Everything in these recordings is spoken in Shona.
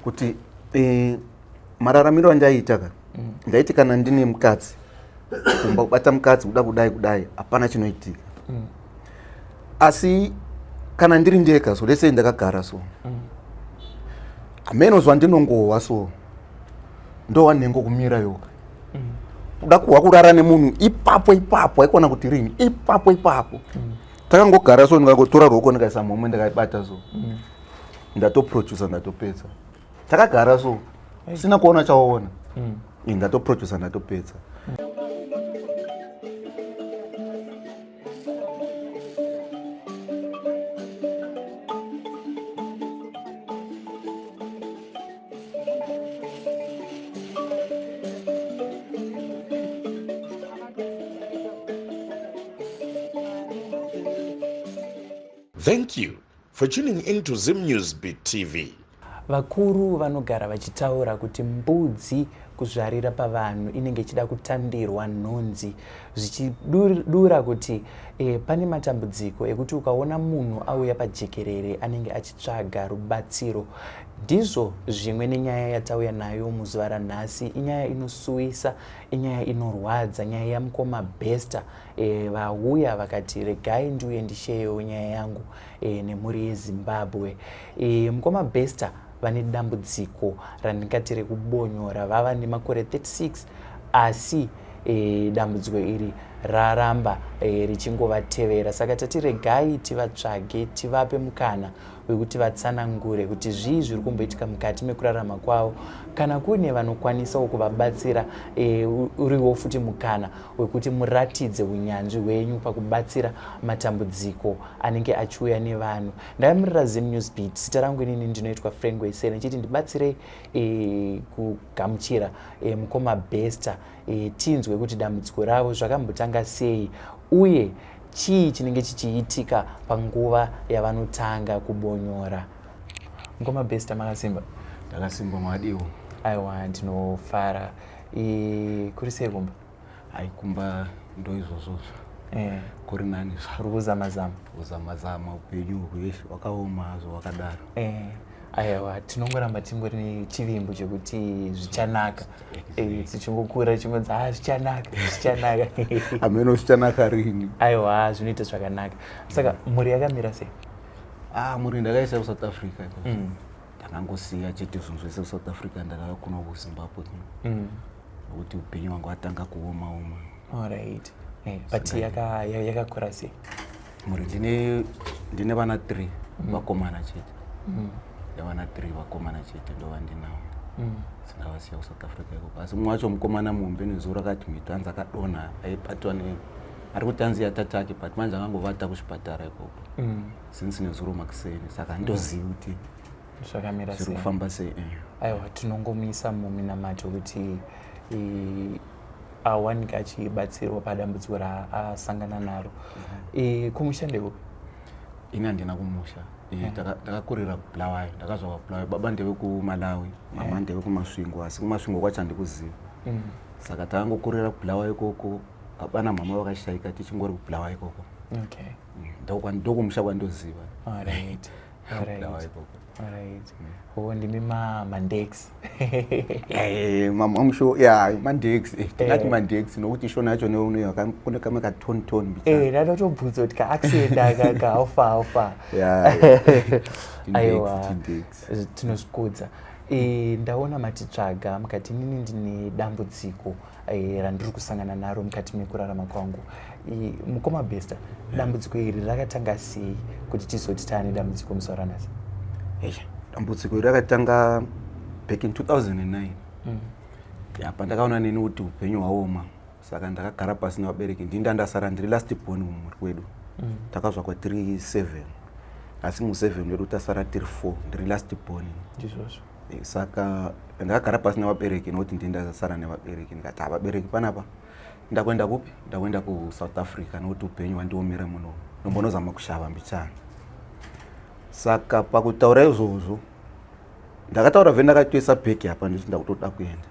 kuti mararamiro andaiita ndaiti kana ndine mukadzi kumba kubata mukadzi kuda kudai hapana chinoitika. Asi kana ndiri ndega so lese ndakagara so ameno zwa ndinongowa so ndowa nengo kumira yoga kuda kuwa kurara nemunhu ipapo aikona kuti rini ipapo takangogara so ndingagotora ruoko ndikaisa momwe ndakaibata so ndatoproducer ndatopedza. Takagara so sina kuona chaona ndatoproducer ndatopedza. Thank you for tuning into Zim Newsbeat TV. Vakuru vanogara vachitaura kuti mbudzi kuzvarira pavanhu inenge ichida kutandirwa nhunzi zvichidura kuti pane matambudziko ekuti ukaona munhu auya pajekerere anenge achitsvaga rubatsiro. Ndizvo zvimwe nenyaya yatauya nayo muzuva ranhasi. Inyaya inosuwisa, inyaya inorwadza, nyaya yamukoma Bester. Vauya vakati regai ndiuye ndisheyewo nyaya yangu nemhuri yeZimbabwe. Mukoma Bester vane dambudziko randingati rekubonyora. Vava nemakore 36 asi dambudziko iri raramba richingovatevera. Saka tati regai tivatsvage, tivape mukana wekuti vatsanangure kuti zvii zviri kumboitika mukati mekurarama kwavo. Kana kune vanokwanisawo kuvabatsira, uriwo futi mukana wekuti muratidze unyanzvi hwenyu pakubatsira matambudziko anenge achiuya nevanhu. Ndamirira Zim Newsbeat. Zita rangu inini ndinoitwa Frank Wesera. Ndichiti ndibatsire kugamuchira mukoma Bester, tinzwe kuti dambudziko ravo zvakambotanga sei uye chii chinenge chichiitika panguva yavanotanga kubonyora. Mukoma Bester, makasimba? Ndakasimba mwadiwo. Aiwa, ndinofara. Kuri sei kumba? Ai kumba ndo izvozvo. Kuri nani uri kuzamazama? Kuzamazama upenyu hweshe wakaoma hazvo wakadaro. Aiwa, tinongoramba tingori nechivimbo chekuti zvichanaka. Tichingokura chingonzi zvichanaka. Ameno zvichanaka rini? Aiwa, zvinoita zvakanaka. Saka mhuri yakamira sei? Mhuri ndakaisa kuSouth Africa. Ndakangosiya chete zvinhu zvese kuSouth Africa ndakakuna kuZimbabwe. Nokuti upenyu hwangu atanga kuoma. Alright. But yakakura sei? Mhuri ndine vana 3 vakomana chete. Vana 3 vakomana chete ndova ndinawo. Sindavasiya kuSouth Africa ikoko. Asi mumwe wacho mukomana muhombe nezuva rakati mhitanzi akadonha aibatwa ari kutanziya tatake but manje akangovata kuchipatara ikoko. Since nezuro makuseni saka ndoziva kuti zvakamira sei. Zviri kufamba sei. Aiwa, tinongomisa muminamato kuti awanika achibatsirwa padambudziko raasangana naro. Kumushandeko? Ini handina kumusha. Ndakakurira kuBulawayo. Ndakazva kuBulawayo. Baba ndewe kuMalawi, mama ndewe kuMasvingo, asi kuMasvingo kwacho handikuziva. Saka takangokurira kuBulawayo ikoko. Baba namama vakashayika tichingori kuBulawayo ikoko. Ndokumusha kwandoziva. Alright. Bulawayo ikoko. Alright. Ndimi mandex. Mamusho mandex. Tingati mandex nokuti shona yacho neunoyo kune kamwe katonitoni bichana. Ndatotobvunza kuti ka-accident aka alfa. Aiwa, tinozvikudza. Ndaona matitsvaga mukati inini ndine dambudziko randiri kusangana naro mukati mekurarama kwangu. Mukoma Bester, dambudziko iri rakatanga sei kuti tizoti taane dambudziko muzuva ranhasi? Dambudziko iri rakatanga back in 2009. Pandakaona neni kuti upenyu hwaoma, saka ndakagara pasi navabereki. Ndasara ndiri last born mumhuri kwedu. Takazva kwatiri 7 asi mu7 wedu tasara tiri 4 ndiri last born. Saka ndakagara pasi navabereki nokuti ndasara nevabereki. Ndikati vabereki panapa ndakwenda kupi? Ndakwenda kuSouth Africa nokuti upenyu hwandiomera muno. Nombonozama kushava mbichana. Saka pakutaura izvozvo ndakataura vhe ndakatoisa bhegi apa ndichi ndakutoda kuenda.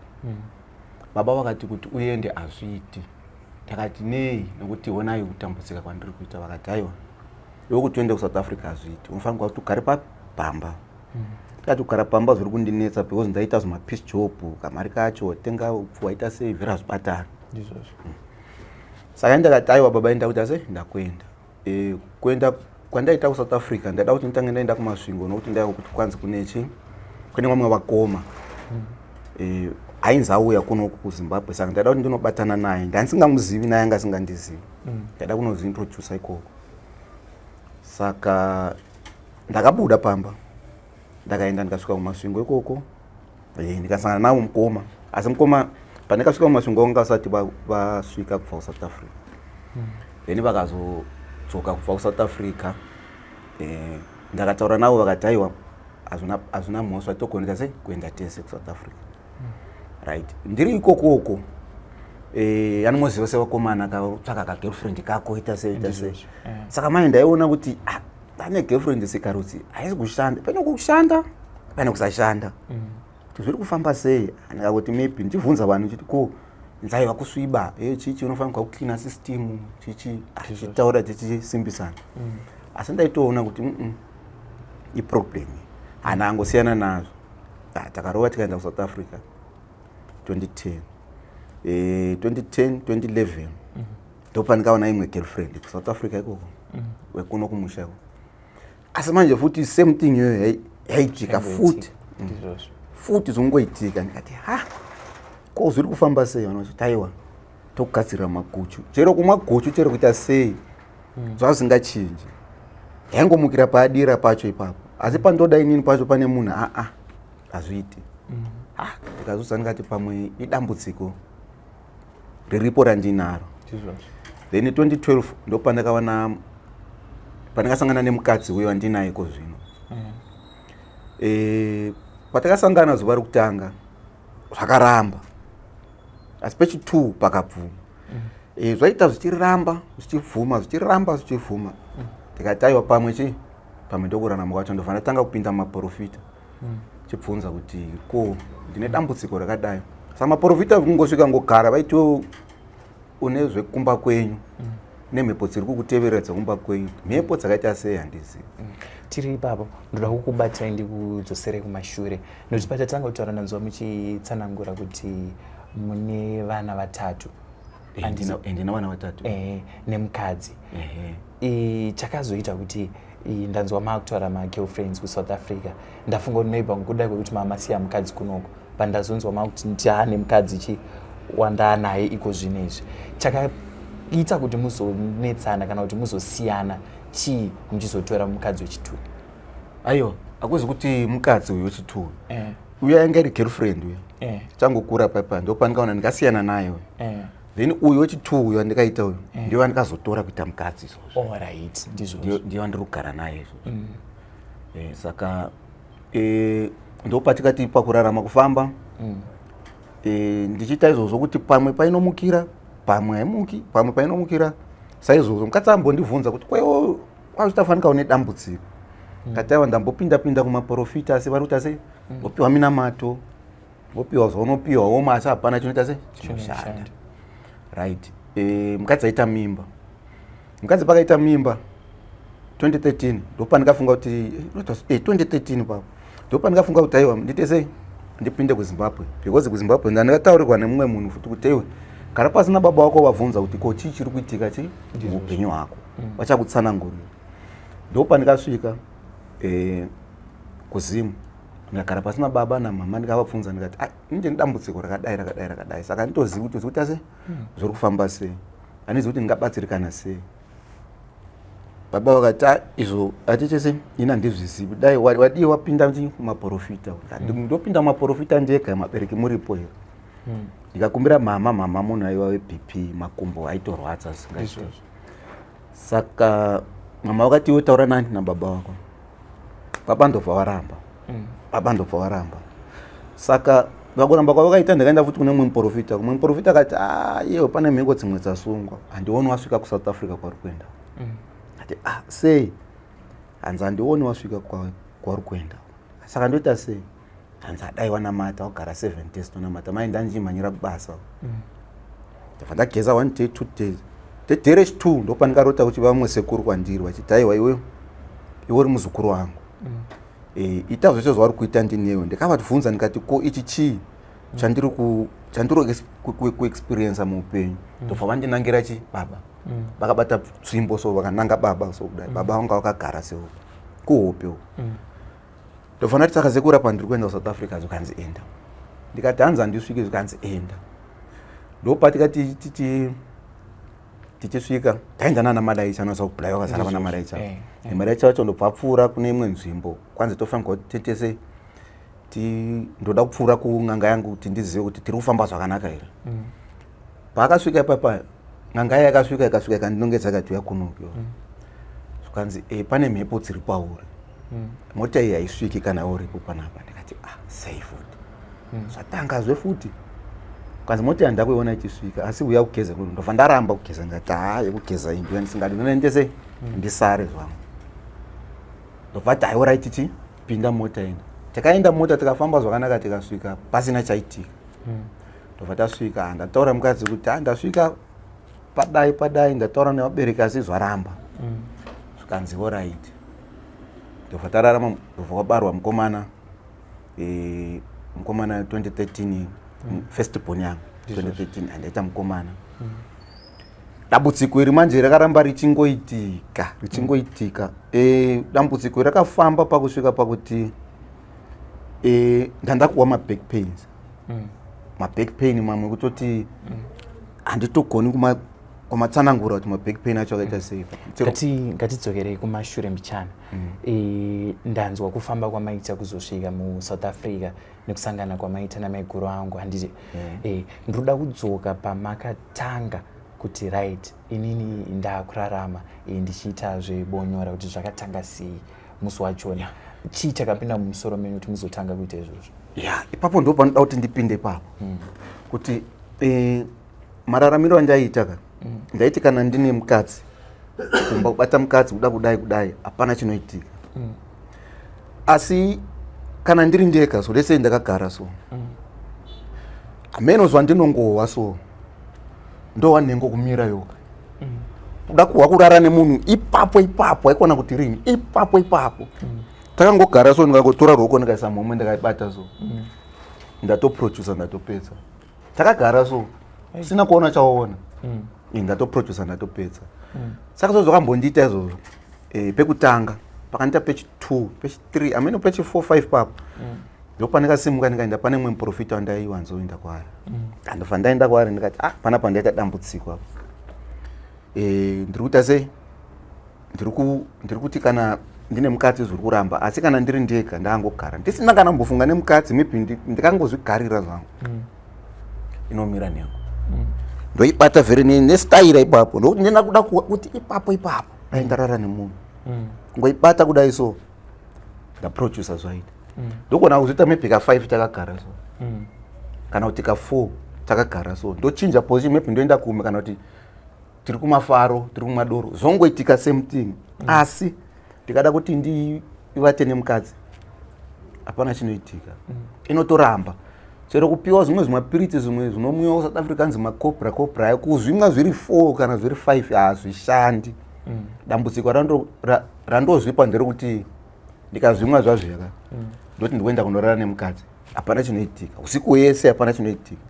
Baba vakati kuti uende hazviiti. Ndakati nei nokuti honai kutambudzika kwandiri kuita. Vakati aiwa iwe kuti uende kuSouth Africa hazviiti, unofanirwa kuti ugare pabhamba. kati kugara pamba zviri kundinetsa because ndaita zvimapiece job kamari kacho tenga upfu waita sei vhera zvibatana saka ndakati aiwa baba enda kuti ase ndakwenda kuenda kwandaita kuSouth Africa ndada kuti nditange ndaenda kumasvingo nokuti ndaiwa kuti kwanzi kunechi kune vamwe vakoma ainzi auya kuno kuZimbabwe saka ndada kuti ndinobatana naye ndandisingamuzivi naye anga asingandizivi ndada kunozintroduce ikoko saka ndakabuda pamba ndakaenda ndikasvika kumasvingo ikoko ndikasangana nawo mukoma asi mukoma pandakasvika kumasvingo anga vasati vasvika kubva kuSouth Africa then vakazodzoka kubva kuSouth Africa ndakataura navo vakati aiwa hazvina mhosva togoneka sei kuenda tese kuSouth Africa right ndiri ikokoko anomoziva sevakomana katsvaka kagirlfriend kako ita sei saka mai ndaiona kuti pane girlfriend sikarutsi haisi kushanda pane kushanda pane kusashanda zviri kufamba sei ndikakuti maybe ndibvunza vanhu chiti ko nzaiva kusviba chichi unofanirwa kucleana system chichi achitaura tichisimbisana asi ndaitoona kuti iproblem hana angosiyana nazvo takarova tikaenda kuSouth Africa 2010 2011 ndopandikaona imwe girlfriend kuSouth Africa ikoko wekuno kumusha ikoko asi manje futi same thing iyoyo yaitika futi zvongoitika ndikati ko zviri kufamba sei vanoti aiwa tokugadzirira maguchu chero kumwa guchu chero kuita sei zvazvingachinji yaingomukira paadira pacho ipapo asi pandoda inini pacho pane munhu hazviiti ndikazodza ndikati pamwe idambudziko riripo randinaro then 2012 ndopandakawana pandakasangana nemukadzi uyo wandinaiko zvino patakasangana zuva rokutanga zvakaramba asi pechi2 pakabvuma zvaita zvichiramba zvichibvuma ndikati aiwa pamwe ndokurarama kwacho ndofanira tanga kupinda mumaprofita chibvunza kuti ko ndine dambudziko rakadai saka maprofita kungosvika ngogara vaitiwo une zvekumba kwenyu nemhepo dziri kukuteverera dzekumba kwenyu mhepo dzakaita sei handizivi tiri ipapo ndoda kukubatai ndikudzosere kumashure nokuti patatanga kutaura nanzwa muchitsanangura kuti mune vana vatatu ndina vana vatatu nemukadzi chakazoita kuti ndanzwa makutaura magirlfriends kuSouth Africa ndafunga kuti maybe kuda kwekuti mamasiya mukadzi kunoko pandazonzwa makuti ndihane mukadzi wandanaye iko zvinezvi chakaita kuti muzonetsana kana kuti muzosiyana chii muchizotora mukadzi wechi2 aiwa akuzi kuti mukadzi uyu wechi2 uyo ainge iri girlfriend uyo changokura paipa ndopandikaona ndikasiyana naye then uyu wechi2 uyo andikaita uyu ndiwo andikazotora kuita mukadzi izvozvo ndiwo andiri kugara naye izvozvo saka ndopatikati pakurarama kufamba ndichiita izvozvo kuti pamwe painomukira pamwe haimuki pamwe painomukira saizvozvo mukadzi ambondibvunza kuti kwaiwo kwazvitafanika une dambudziko kataiwa ndambopinda kumaprofita asi vari kuti sei wopiwa minamato wopiwa zvaunopiwa woma asi hapana chinoita sei chinoshanda right mukadzi aita mimba mukadzi pakaita mimba 2013 ndopandikafunga kuti 2013 papo ndopandikafunga kuti aiwa ndite sei ndipinde kuZimbabwe because kuZimbabwe ndandikataurirwa nemumwe munhu futi kuti iwe gara pasina baba wako wabvunza kuti ko chii chiri kuitika muupenyu hwako vachakutsanangurira ndopandikasvika kuZimu ndikagara pasina baba namama ndikavabvunza ndikati ndine dambudziko rakadai saka nditozivi kuti zvikuita sei zviri kufamba sei handizivi kuti ndingabatsirikana sei baba vakati izvo atiche sei ini handizvizivi dai wadii wapinda mumaprofita ndopinda mumaprofita ndega mabereki muripo here ndikakumbira mama munhu aiva weBP makumbo aitorwadza zvisingaite saka mama vakati iwe taura nani nababa wako baba ndobva waramba saka vakuramba kwavakaita ndikaenda futi kune mumwe muprofita akati iwe pane mhengo dzimwe dzasungwa handioni wasvika kuSouth Africa kwari kuenda ati sei hanzi handioni wasvika kwari kuenda saka ndoita sei hanzi adaiwa namata wagara 7 days tonamata mai ndanjimhanyira kubasa ndabva ndageza 1 day 2 days dedhere chi2 ndopandingarota kuti vamwe sekuru kwandiri vachiti aiwa iwe uri muzukuru wangu ita zvese zvauri kuita ndinewe ndikavatibvunza ndikati ko ichi chii chandiri kuexperiensa muupenyu ndobva vandinangira chi baba vakabata tsvimbo so vakananga baba so kudai baba vanga vakagara seo kuhope ndobva ndati saka sekura pandiri kuenda kuSouth Africa zvikanzi enda ndikati hanzi handisvike zvikanzi enda ndopatika tichisvika taenda nana malaicha anosa kubulai vakazara vana malaicha malaicha vacho ndobva apfuura kune imwe nzvimbo kwanzi tofanirwa kuti tetese ndoda kupfuura kun'anga yangu kuti ndizive kuti tiri kufamba zvakanaka here paakasvika ipapa n'anga yayo akasvika ikandinongedza ikati yakunukiwa zvikanzi pane mhepo dziri pauri mota iyi haisviki kana uripo panapa ndikati sei futi zvatanga zvefuti kwanzi mota iyi handakuiona ichisvika asi uya kugeza kuti ndobva ndaramba kugeza ndikati yekugeza imbi ndisingadi ndinendese ndisare zvangu ndobva ati aiurai tichi pinda mota ina takaenda mota tikafamba zvakanaka tikasvika pasina chaitika ndobva tasvika ndataura mukadzi kuti ndasvika padai ndataura nevabereki asi zvaramba zvikanzi oraiti ndobva tararama ndobva kwabarwa mukomana 2013 first born yangu 2013 handaita mukomana dambudziko iri manje rakaramba richingoitika dambudziko rakafamba pakusvika pakuti ndanda kuwa maback pains maback pain mamwe kutoti handitogoni kumatsanangura kuti maback pain acho akaita sei ngatidzokerei kumashure mbichana ndanzwa kufamba kwamaita kuzosvika muSouth Africa nekusangana kwamaita namaiguru angu handiti ndoda kudzoka pamakatanga kuti right inini ndakurarama ndichiita zvebonyora kuti zvakatanga sei musi wachona chii chakapinda mumusoro menyu kuti muzotanga kuita izvozvo ipapo ndo panoda kuti ndipinde ipapo kuti mararamiro andaiita ndaiti kana ndine mukadzi kumba kubata mukadzi kuda kudai hapana chinoitika asi kana ndiri ndega so lese ndakagara so ameno zvandinongohwa so ndowanengo kumira yoga kuda kuhwa kurara nemunhu ipapo aikona kuti rini ipapo takangogara so ndingangotora ruoko ndikaisa mhomwe ndakaibata so ndatoproducer ndatopedza takagara so sina kuona chawaona ndatoproducer ndatopedza saka so zvakambondiita izvozvo pekutanga pakandiita pechi 2 pechi 3 ameno pechi 4 5 papo ndopandikasimuka ndikaenda pane mwe muprofita wandaiwanzoenda kwaari handobva ndaenda kwaari ndikati panapa ndaita dambudziko apo ndiri kuita sei ndiri kuti kana ndine mukadzi zviri kuramba asi kana ndiri ndega ndangogara ndisina kana mbofunga nemukadzi maybe ndikangozvigarira zvangu inomira nengu ndoibata vheri nestaira ipapo ndokuti ndina kuda kuti ipapo aindarara nemunhu ngoibata kudai so ndaproducer zvaita ndogona kuzviita maybe ka 5 takagara so kana kuti ka 4 takagara so ndochinja position maybe ndoenda kume kana kuti tiri kumafaro tiri kumadoro zvongoitika same thing asi ndikada kuti ndivate nemukadzi hapana chinoitika inotoramba chero kupiwa zvimwe zvimapiriti zvimwe zvinomwiwa kuSouth Africa anzi makopra kuzvimwa zviri 4 kana zviri 5 hazvishandi dambudziko randozvipa nderekuti ndikazvimwa zvazveka ndoti ndikuenda kunorara nemukadzi hapana chinoitika usiku yese hapana chinoitika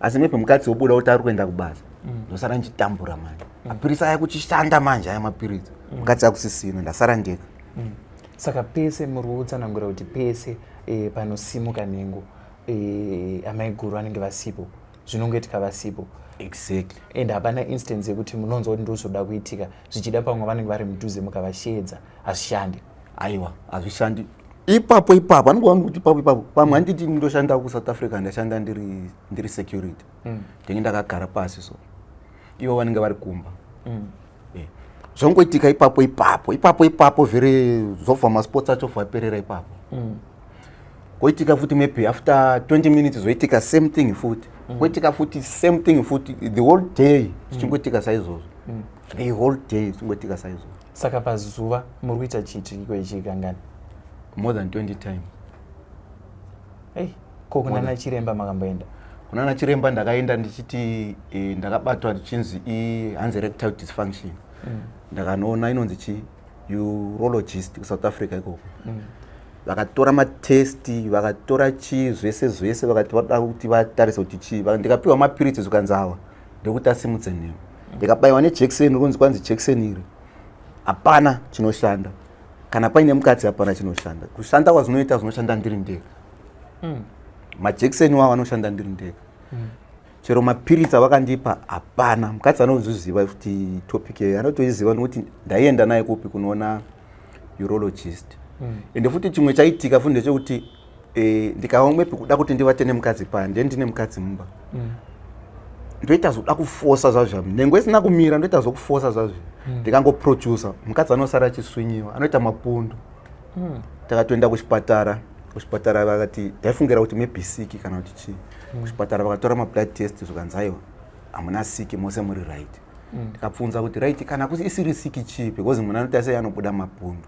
asi maybe mukadzi wobuda kuti ari kuenda kubasa ndosara ndichitambura manje mapirisi aya kuchishanda manje aya mapirisi mukadzi akusisina ndasara ndega saka pese muri kutsanangura kuti pese panosimuka nhengo amaiguru anenge vasipo zvinongoitika vasipo exactly and hapana instance yekuti munonzwa kuti ndozvoda kuitika zvichida pamwe vanenge vari mudhuze mukavasheedza hazvishandi aiwa hazvishandi ipapo anongoona kuti ipapo pamwe handiti ndoshanda kuSouth Africa ndashanda ndiri security ndenge ndakagara pasi so ivo vanenge vari kumba zvongoitika ipapo vheri zvobva masports acho vaperera ipapo koitika futi maybe after 20 minutes zoitika same thing futi koitika futi same thing futi the whole day zvichingoitika saizvozvo the whole day zvichingoitika saizvozvo saka pazuva muri kuita chiitiko ichi kangani more than 20 times ko kunana chiremba makamboenda kunana chiremba ndakaenda ndichiti ndakabatwa ndichinzi hanzi erectile dysfunction ndakanoona inonzi chi urologist kuSouth Africa ikoko vakatora matesti vakatora chii zvese vakati vada kuti vatarise kuti chii ndikapiwa mapiritsi zvikanzi awa ndekuti asimudze nheyo ndikabayiwa nejekiseni runzi kwanzi jekiseni iri hapana chinoshanda kana paine mukadzi hapana chinoshanda kushanda kwazvinoita zvinoshanda ndiri ndega majekiseni wavo anoshanda ndiri ndega chero mapiritsi avakandipa hapana mukadzi anozviziva kuti topic yeyo anotoiziva nokuti ndaienda naye kupi kunoona urologist ende futi chimwe chaitika futi ndechekuti ndikava mwepi kuda kuti ndivate nemukadzi paya ndine mukadzi mumba ndoita zvoda kufosa zvazvo nhengo isina kumira ndoita zvokufosa zvazvo ndikangoproducer mukadzi anosara achiswinyiwa anoita mapundu takatoenda kuchipatara vakati ndaifungira kuti maybe sick kana kuti chii kuchipatara vakatora mablood test zvikanzi aiwa hamuna sick mose muri right ndikabvunza kuti right kana kuti isiri sick chii because munhu anoita sei anobuda mapundu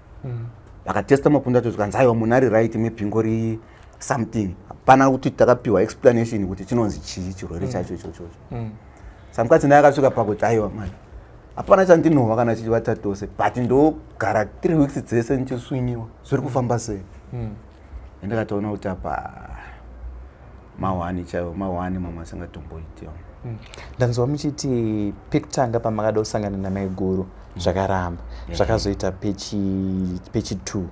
vakatesta mapundu acho zvikanzi aiwa munhu ari right maybe ingori something hapana kuti takapiwa explanation kuti chinonzi chii chirwere chacho ichocho saka mukadzi naye akasvika pakuti aiwa mani hapana chandinhova kana chichivata tose but ndogara 3 weeks dzese ndichiswinyiwa zviri kufamba sei ndikatoona kuti apa mahwani chaiwo mahwani mamwe asingatomboitiwa ndanzwa muchiti pekutanga pamakada kusangana namai guru zvakaramba zvakazoita pechi 2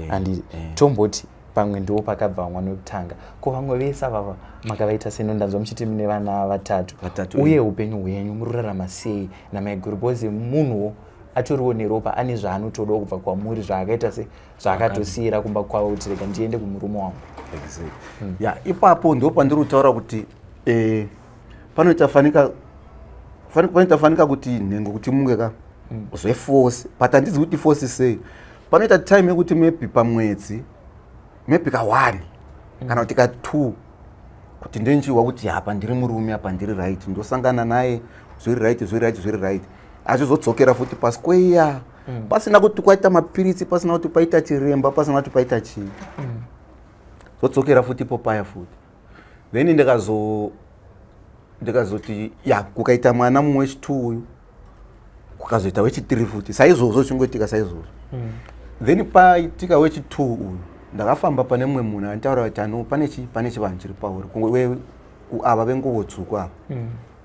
and tomboti pamwe ndo pakabva mwana wekutanga ko vamwe vese vava makavaita seno ndanzwa muchiti mune vana vatatu uye upenyu hwenyu mururarama sei namai guru because munhuwo atoriwo neropa ane zvaanotodawo kubva kwamuri zvaakaita se zvaakatosiyira kumba kwavo kuti rega ndiende kumurume wangu ipapo ndo pandiri kutaura kuti panoitafanika kuti nhengo kuti munge zveforce but handidzi kuti force sei panoita time yekuti maybe pamwedzi maybe ka1 kana kuti ka2 kuti ndenjiwa kuti apa ndiri murume apa ndiri right ndosangana naye zviri right azvizodzokera futi pasquare pasina kuti kwaita mapiritsi pasina kuti paita chiremba pasina kuti paita chii zodzokera futi popaya futi then ndikazoti kukaita mwana mumwe wechi2 uyu kukazoita wechi3 futi saizvozvo chingoitika saizvozvo then paitika wechi2 uyu ndakafamba pane mumwe munhu antaura kuti ano pane chivanhu chiri pauri ava venguvo tsvuku ava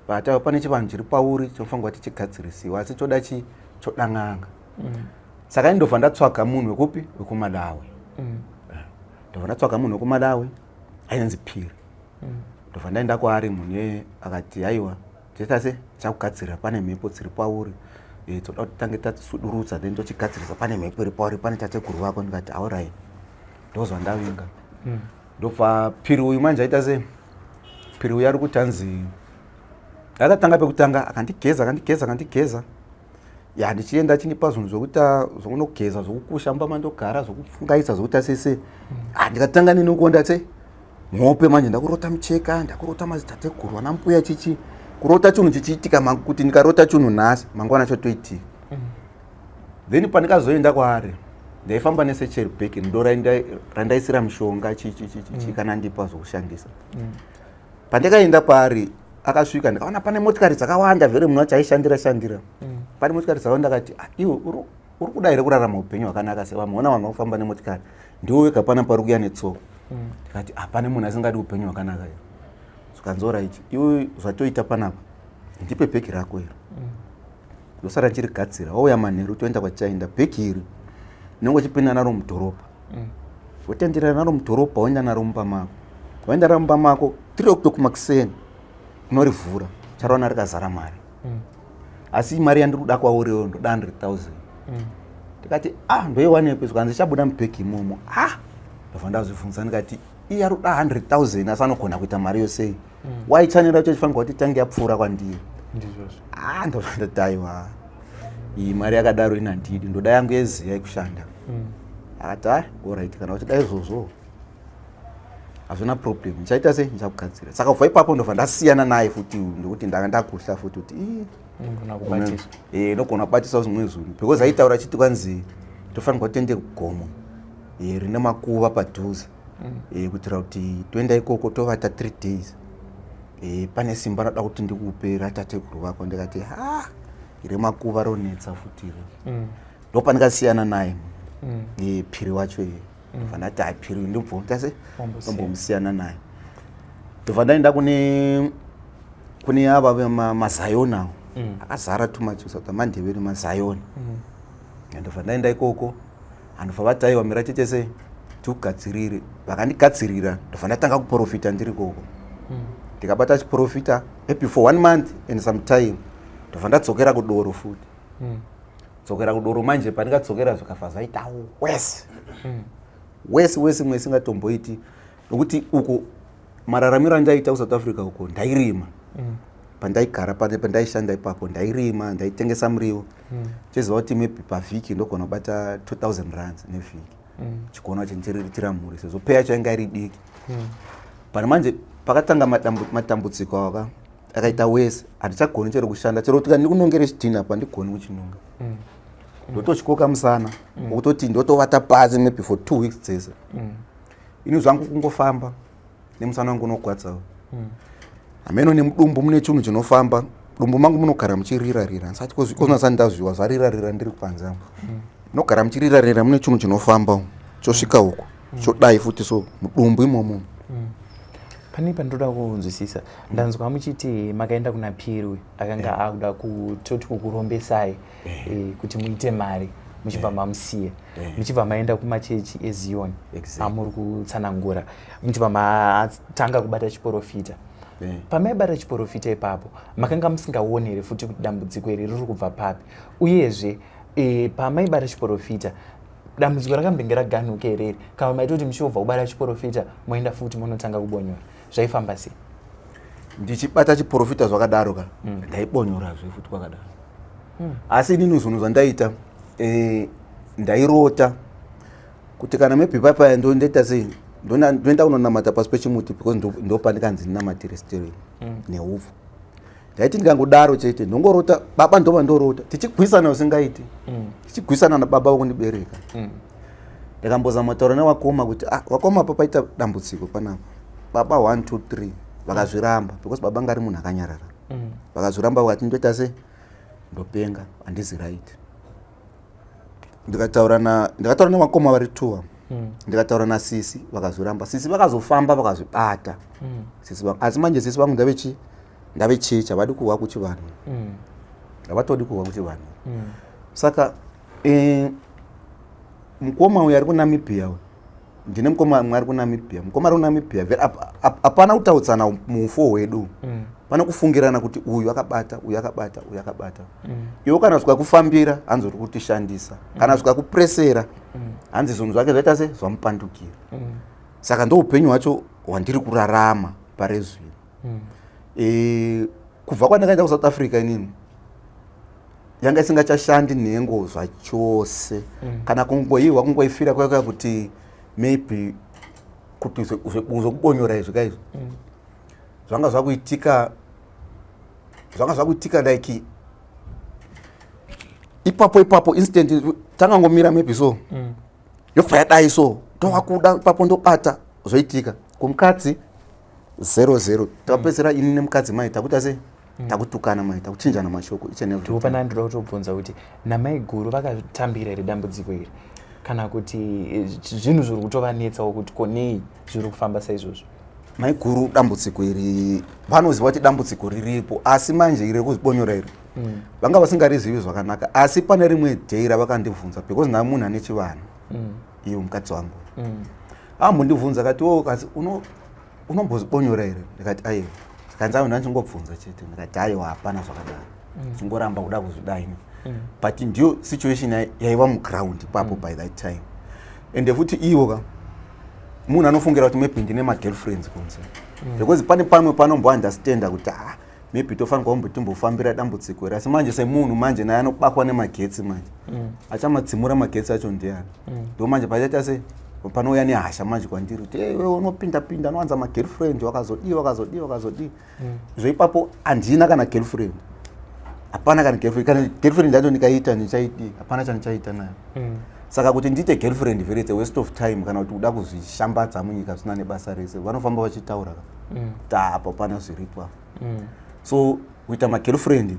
vatava pane chivanhu chiri pauri chinofanirwa kuti chigadzirisiwa asi choda chodang'anga saka ndobva ndatsvaga munhu wekupi wekumadawe ndobva ndatsvaga munhu wekumadawe ainzi Phiri ndobva ndaenda kwaari munhu akati aiwa tese chakugadzirira pane mhepo dziri pauri toda kuti tange tasudurudza then tochigadzirisa pane mhepo iri pauri pane tateguru wako ndikati alright ndozva ndavinga ndobva Phiri uyu manje aita sei Phiri uyu ari kuti anzi akatanga pekutanga akandigeza ndichienda chinipa zvinhu zvokuita zvokunogeza zvokukusha mba mandogara zvokufungaisa zvokuita sese ndikatanga ninokonda se mhope manje ndakurota mucheka ndakurota madzitateguru ana mbuya chichi kurota chinhu chichiitika kuti ndikarota chinhu nhasi mangwana chotoitika then pandikazoenda kwaari ndaifamba nesecheribek ndo randaisira mushonga chichi kana ndipa zvokushandisa pandikaenda paari akasvika ndikaona pane motikari dzakawanda vheri munhu wacho aishandira pane motikari dzakawanda akati iwe uri kuda here kurarama upenyu hwakanaka sevamona vanhu vakufamba nemotikari ndiwo wega pana pari kuya netsoka ndikati hapane munhu asingadi upenyu hwakanaka iyo zvikanzora ichi iwe zvatoita panapa ndipe bheki rako iro ndosara ndirigadzira wauya manheru toenda kwachaenda bheki iri unenge uchipinda naro mudhorobha wotenderera naro mudhorobha woenda naro mumba mako waenda naro mumba mako 3 o'clock makuseni unorivhura charaona rikazara mari asi mari yandiri kuda kwauriwo ndoda 100,000 ndikati ndoiwanepi zvikanzi chabuda mubhegi imomo ndobva ndazvibvunza ndikati iye ari kuda 100,000 asi anogona kuita mari yosei waichanira cho chifanirwa kuti tange yapfuura kwandiri ndobva ndati aiwa iyi mari yakadaro inandidi ndoda yangu yeziya yekushanda akati alright kana uchida izvozvo hazvina problem ndichaita sei ndichakugadzira saka kubva ipapo ndobva ndasiyana naye futi ndokuti ndanga ndakusha futi kuti nogona kubatisa zvimwe zvinhu because aitaura chiti kwanzi tofanirwa tiende kugomo rine makuva padhuze kuitira kuti toenda ikoko tovata 3 days pane simba rada kuti ndikupe ratateguru wako ndikati ire makuva ronetsa futiro ndopandikasiyana naye Phiri wacho ndofanira ati haipiriwi ndibvotase ndombomusiyana naye. Ndobva ndaenda kune ava mazayoni awo akazara too much kusauta mandeveri mazayoni. Ndobva ndaenda ikoko handobva vati aiwa mira tichese tikugadzirire, vakandigadzirira ndobva ndatanga kuprofita ndiri koko. Ndikabata chiprofita maybe for 1 month and some time ndobva ndadzokera kudoro futi. Dzokera kudoro manje pandikadzokera zvikafa zvaita wese mwe isingatomboiti, nokuti uko mararamiro andaita kuSouth Africa uko ndairima. Pandaigara pandaishanda ipapo ndairima, ndaitengesa muriwo. Chiziva kuti maybe pavhiki ndogona kubata 2000 rands nevhiki. Chigona kuti ndichiriritira mhuri sezvo pay yacho yanga iri diki. Pana manje pakatanga matambudziko aka akaita wese, handichagoni chero kushanda, chero kuti ndikunongere chidhina apa ndigoni kuchinonga. Ndotochikoka musana wokutoti ndotovata pasi maybe for 2 weeks dzese. Ini zvangu kungofamba nemusana wangu unogwadzawo. Hameno nemudumbu mune chinhu chinofamba, dumbu mangu munogara muchirirarira. Sati kozvikona ndazviwa zvarirarira ndiri kupanza. Munogara muchirirarira mune chinhu chinofamba chosvika uko chodai futi so mudumbu imomo. Pane pandoda kunzwisisa, ndanzwa muchiti makaenda kuna Pirwi akanga akuda kutoti kukurombesai kuti muite mari muchibva mamusiye, muchibva maenda kumachechi eZion amuri kutsanangura, muchibva matanga kubata chiprofita. Pamaibata chiprofita ipapo makanga musingaoni here futi kuti dambudziko iri riri kubva papi, uyezve pamaibata chiprofita dambudziko rakambenge ganuka here kana maitoti muchibva kubata chiprofita moenda futi munotanga kubonyora, zvaifamba sei? Ndichibata chiprofita zvakadaro ka ndaibonyorazve futi kwakadaro. Asi inini zvinhu zvandaita ndairota kuti kana maybe papa ndondoita sei ndoenda kunonamata pasi pechimuti because ndopandikanzi ndinamatire stereo neupfu. Ndaiti ndikangodaro chete ndongorota baba ndova ndorota tichigwisana usingaiti, tichigwisana nababa wokundibereka. Ndikambozama kutaura newakoma kuti wakoma apa paita dambudziko panapa, baba 1 2 3 vakazviramba because baba ngari munhu akanyarara. Vakazviramba vakati ndoita sei ndopenga handizi right. Ndikataura newakoma vari 2. Ndikataura nasisi vakazviramba, sisi vakazofamba vakazvibata. Asi manje sisi vangu ndavechecha vadi kuhwa kuchivanhu, havatodi kuhwa kuchivanhu. Saka mukoma uyu ari kuNamibia, ndine mukoma mwe ari kuNamibia, mukoma ari kuNamibia hapana kutaudzana muufo hwedu. Pana kufungirana kuti uyu akabata uyu akabata uyu akabata. Iwo kana zvikakufambira hanzi uri kutishandisa, kana zvikakupresera hanzi zvinhu zvake zvaita sei zvamupandukira. Saka ndoupenyu hwacho hwandiri kurarama parezvino. Kubva kwandakaenda kuSouth Africa inini yanga isingachashandi nhengo zvachose, kana kungoihwa kungoifira kwaikwai kuti maybe kuti uzokubonyora izvi kaizvo zvanga zvakuitika like ipapo instant tangangomira maybe so yobva yadai so ndowakuda ipapo ndobata zvoitika. Kumukadzi 00 tapedzera ini nemukadzi mai takuita sei takutukana mai takuchinjana mashoko ndipo pana ndoda kutobvunza kuti namai guru vakatambira iri dambudziko iri kana kuti zvinhu zviri kutovanetsawo kuti konei zviri kufamba saizvozvo? Mai guru dambudziko iri vanoziva kuti dambudziko riripo, asi manje iri kuzibonyora iri vanga vasingarizivi zvakanaka. Asi pane rimwe dhei ravakandibvunza because nda munhu ane chivanhu iwo mukadzi wangu ambondibvunza akati kasi unombozibonyora here? Ndikati aiwa. Kanza munhu anchingobvunza chete, ndikati aiwa hapana zvakadaro, chingoramba kuda kuzvidai. But ndiyo situation yaiva muground ipapo by that time. Ende futi iwo ka munhu anofungira kuti maybe ndine magirlfriends kunze, because pane pamwe panombounderstanda kuti maybe tofanirwa kumbotimbofambira dambudziko iri. Asi manje semunhu manje naye anobakwa nemagetsi manje achamadzimura magetsi acho ndiani, ndo manje pachaita sei panouya nehasha manje kwandiri kuti wewe unopinda nowanza magirlfriend wakazodii. Zvoipapo handina kana girlfriend, hapana kana girlfriend. Kana girlfriend yacho ndikaita ndichaidii? Hapana chandichaita nayo. Saka kuti ndiite girlfriend very it's a waste of time. Kana kuti uda kuzvishambadza munyika zvisina nebasa rese, vanofamba vachitaura apa pana zviripo. So kuita magirlfriend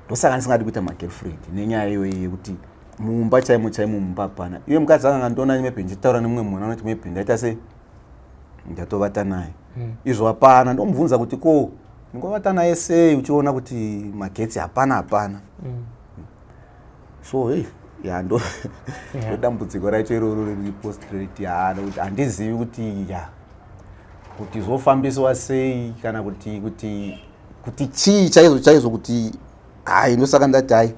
ndosaka ndisingadi kuita magirlfriend nenyaya iyoyi yekuti mumba chaimo mumba hapana. Iye mukadzi akangandiona maybe ndichitaura nemumwe munhu anoti maybe ndaita sei ndatovata naye. Izvo hapana. Ndomubvunza kuti ko ndingovata naye sei uchiona kuti magetsi hapana. So ndo dambudziko racho iroro riripo straight kuti handizivi kuti zofambiswa sei kana kuti chii chaizvo kuti ndosaka ndati hai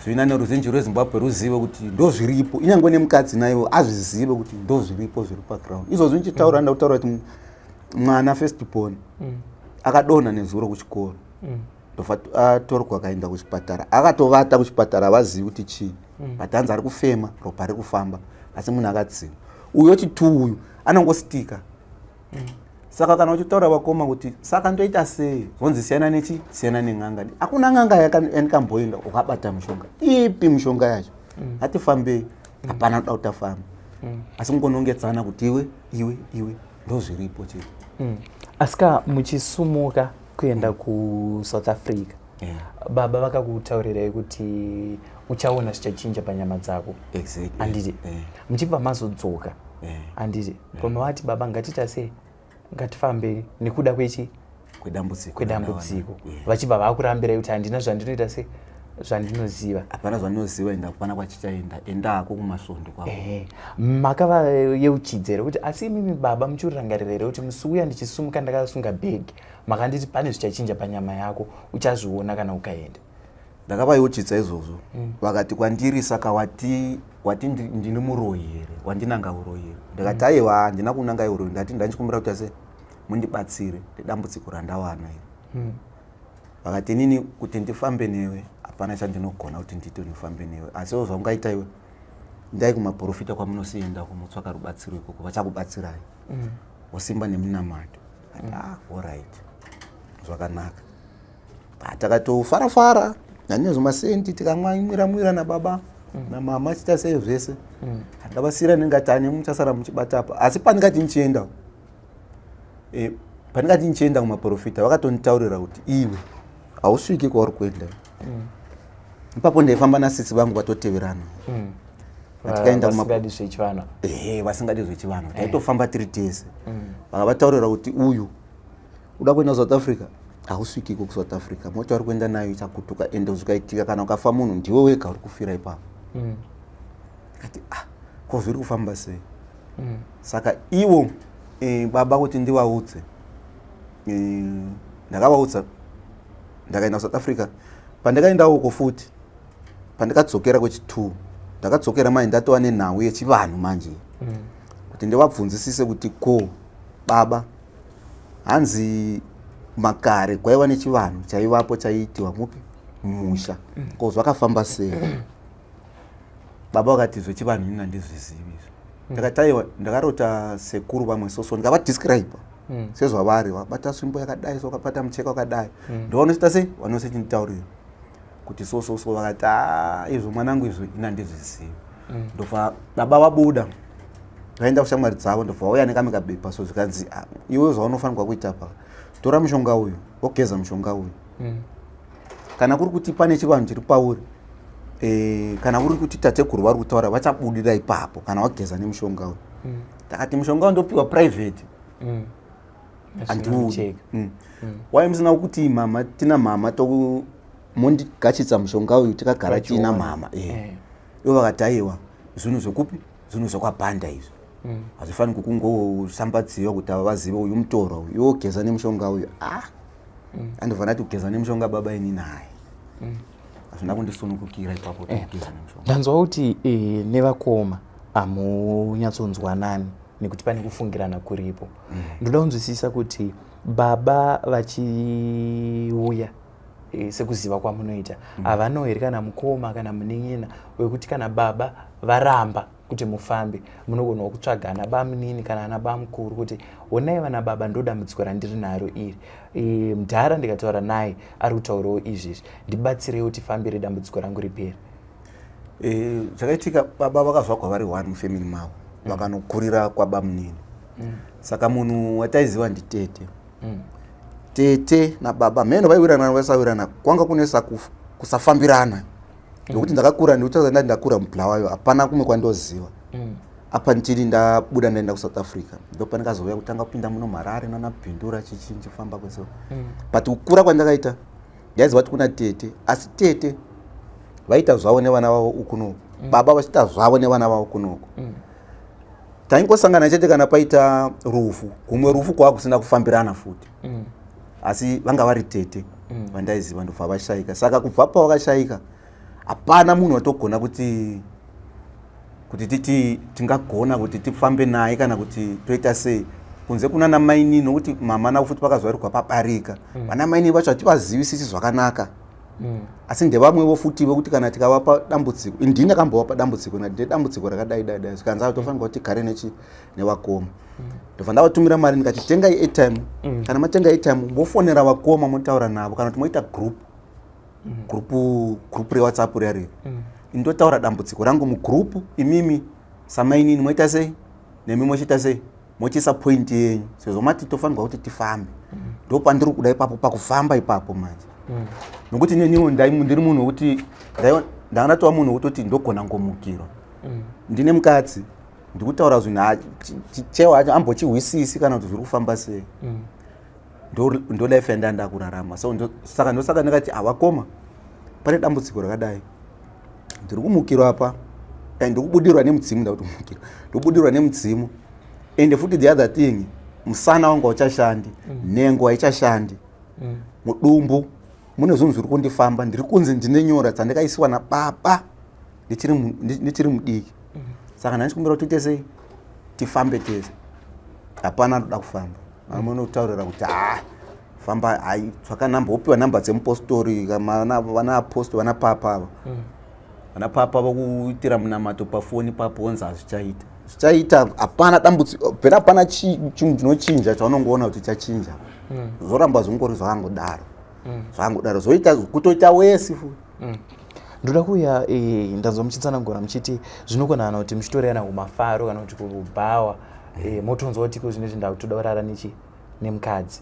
zvina neruzhinji rweZimbabwe ruzive kuti ndozviripo, inyangwe nemukadzi naivo azvizive kuti ndozviripo zviri paground. Izvozvo ndichitaura ndakutaura kuti mwana first born akadonha nezuro kuchikoro ndofa atorwa akaenda kuchipatara, akatovata kuchipatara avazivi kuti chii, but hanzi ari kufema, ropa riri kufamba, asi munhu akadzima. Uyu ochiti uyu anongositika. Saka kana uchitaura vakoma kuti saka ndoita sei, zvonzi siyana nen'anga. Hakuna n'anga yandikamboenda ukabata mushonga. Ipi mushonga yacho? Hatifambei, hapana kuda kuti afambe. Asi kungonongedzana kuti iwe ndozviripo chete. Asika muchisumuka kuenda kuSouth Africa, baba vakakutaurirai kuti uchaona zvichachinja panyama dzako. Exactly. Anditi muchibva mazodzoka, anditi pamavati baba ngatita sei, ngatifambe nekuda kwedambudziko. Vachibva vakurambirai kuti handina zvandinoita sei zvandinoziva. Hapana zvandinoziva, enda kupana kwachichaenda, enda hako kumasvondo kwavo. Makavayeuchidzera kuti asi imimi baba muchirangarira here kuti musi uya ndichisumuka ndakasunga bhegi makanditi pane zvichachinja panyama yako, uchazviona kana ukaenda. Ndakavayeuchidza izvozvo. Vakati kwandiri saka wati ndini muroyi here, wandinanga uroyi here. Ndikati aiwa handina kunanga uroyi, ndati ndanchikumbira kuti ase mundibatsire nedambudziko randawana iri. Vakati nini kuti ndifambe newe hapana chandinogona kuti ndite ndifambe newe, asi zvaungaita iwe ndai kumaprofita kwamunosienda kumutsvaka rubatsiro ikoko, vachakubatsirai. Wosimba nemunamato. Alright. Zvakanaka. Takatofarafara, nanezvomasendi tikamwira nababa namama chita sei zvese. Ndavasira ndingati ane muchasara muchibata apa. Asi pandingati ndichienda kumaprofita vakatonditaurira kuti iwe hausviki kwauri kuenda. Ipapo ndaifamba nasisi vangu vatoteverana. Vasingadi zvechivana. Vasingadi zvechivana. Taitofamba tiri tese. Vakavataurira kuti uyu uda kuenda South Africa, hausvikiko kuSouth Africa. Mota uri kuenda nayo ichakutuka, ende zvikaitika kana ukafa munhu ndiwe wega uri kufira ipapo. Kati ko zviri kufamba sei? Saka ivo baba kuti ndivaudze. Ndakavaudza ndakaenda South Africa. Pandakaenda uko futi, pandakadzokera kwechi2, ndakadzokera manje ndatova nenhau yechivanhu manje. Kuti ndivabvunzisise kuti ko baba hanzi makare kwaiva nechivanhu chaivapo chaiitiwa mupi mumusha, ko zvakafamba sei? Baba vakati zvechivanhu ini handizvizivi izvo. Ndakati aiwa ndakarota sekuru vamwe soso ndikavadescribe sezvavari, vabata svimbo yakadai, so vakapata mucheka wakadai. Ndovanoita sei? Vanosechinditaurira kuti so vakati izvo mwanangu izvo ini handizvizivi. Ndofa baba vabuda vaenda kushamwari dzavo, ndofa vauya nekamikabepa, so zvikanzi iwe zvaunofanirwa kuita pa, tora mushonga uyu wogeza mushonga uyu. Kana kuri kuti pane chivanhu chiri pauri, kana kuri kuti tatekuru vari kutaura vachabudira ipapo kana wageza nemushonga uyu. Takati mushonga ndopiwa private. Andiudi. Wai musina kuti mama tina mama mondigachitsa mushonga uyu tikagara tina mama. Ivo vakati aiwa zvinhu zvekupi, zvinhu zvekwabhanda izvo. Hazvifaniri kungosambadziwa kuti ava vazive uyu mutorwa uyu, iwo geza nemushonga uyu. Andivana kuti kugeza nemushonga baba ini naye. Hazvina kundisunukukira ipapo kugeza nemushonga. Ndanzwa kuti nevakoma hamunyatsonzwanani nekuti pane kufungirana kuripo. Ndoda kunzwisisa kuti baba vachiuya sekuziva kwamunoita, havano here kana mukoma kana munin'ina wekuti kana baba varamba kuti mufambe munogona kutsvaga ana bamunini kana ana bamukuru kuti onai vana baba ndodambudziko randiri naro iri, mudhara ndikataura naye ari kutaurawo izvizvi, ndibatsireiwo tifambire dambudziko rangu ripere. Zvakaitika baba vakazvagwa vari one mufamily mavo, vakanokurira kwabamunini. Saka munhu wataiziva nditete. Tete nababa mheno vaiwirana vaisawirana, kwanga kunesa kusafambirana. nokuti ndakakura ndikutaura ndakura muBulawayo hapana kumwe kwandoziva apa ndiri ndabuda ndaenda kuSouth Africa ndopa ndikazouya kutanga kupinda muno Harare nana Bhindura chifamba kwese but kukura kwandakaita ndaiziva kuti kuna tete asi tete vaita zvavo nevana vavo ukunoku baba vachiita zvavo nevana vavo kunoko taingosangana chete kana paita rufu kumwe rufu kwakusina kufambirana futi asi vanga vari tete vandaiziva ndobva vashayika saka kubva pavakashayika hapana munhu watogona kuti titi tingagona kuti tifambe naye kana kuti toita sei kunze kuna namaini nokuti mama navo futi vakazvarirwa pabarika vanamaini vacho hativazivisisi zvakanaka asi ndevamwevo futi vekuti kana tikavapa dambudziko ndini akambovapa dambudziko dambudziko rakadai zvikanzi tofanirwa kuti tigare nevakoma ndobva ndavatumira mari ndikati tengai airtime kana matenga airtime mofonera vakoma motaura navo kana kuti moita group rewhatsapp riyariri indotaura dambudziko rangu mugroup imimi samainini moita sei nemi mochiita sei mochiisa point yenyu sezvo mati tofanirwa kuti tifambe ndopandiri kuda ipapo pakufamba ipapo manje nokuti neniwo ndiri munhu wekuti ndangatova munhu wekutoti ndogona ngomukirwa ndine mukadzi ndikutaura zvinhu chichewa hacho ambochihwisisi kana kuti zviri kufamba sei ndo life yandanda kurarama saka ndosaka ndakati avakoma pane dambudziko rakadai ndiri kumukirwa apa ndiri kubudirwa nemudzimu ndakuti mukirwa ndiri kubudirwa nemudzimu ende futi the other thing musana wangu hauchashandi nhengo haichashandi mudumbu mune zvinhu zviri kundifamba ndiri kunzi ndine nyora dzandikaisiwa nababa ndichiri mudiki saka ndandichikumbira kuti tiite sei tifambe tese hapana anoda kufamba vanokutaurira kuti famba hai zvakanambopiwa namba dzemupostori vana apostori vana papa ava vana papa vakuitira munamato pafoni papo onzi zvichaita hapana dambudziko bvera hapana chinhu chinochinja chaunongoona kuti chachinja zoramba zvingori zvakangodaro zoita kutoita wesi futi ndoda kuuya ndazomuchitsanangura muchiti zvinokonana kuti muchitoreyana kumafaro kana kuti kubhawa motonzwa kuti kuzvinezvi ndakutoda kurara nemukadzi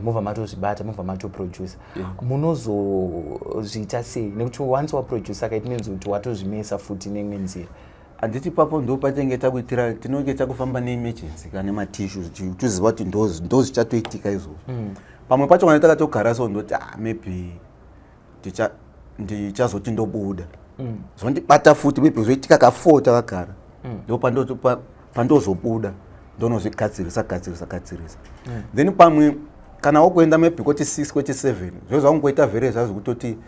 mobva matozvibata mobva matoproducer munozozviita sei nekuti once waproducer kaiti nenzi kuti watozvimesa futi neimwe nzira handiti papo ndo patenge takuitira tinonge takufamba neemergency kana nematissues tichiziva kuti ndo zvichatoitika izvozvo pamwe pacho kana takatogara so ndoti maybe ndichazoti ndobuda zvondibata futi maybe zoitika ka4 takagara ndo pandozobuda ndonozvigadzirisa then pamwe kana wakuenda maybe kweti 6 kweti 7 zvo zvakungoita vhere zvazi kutoti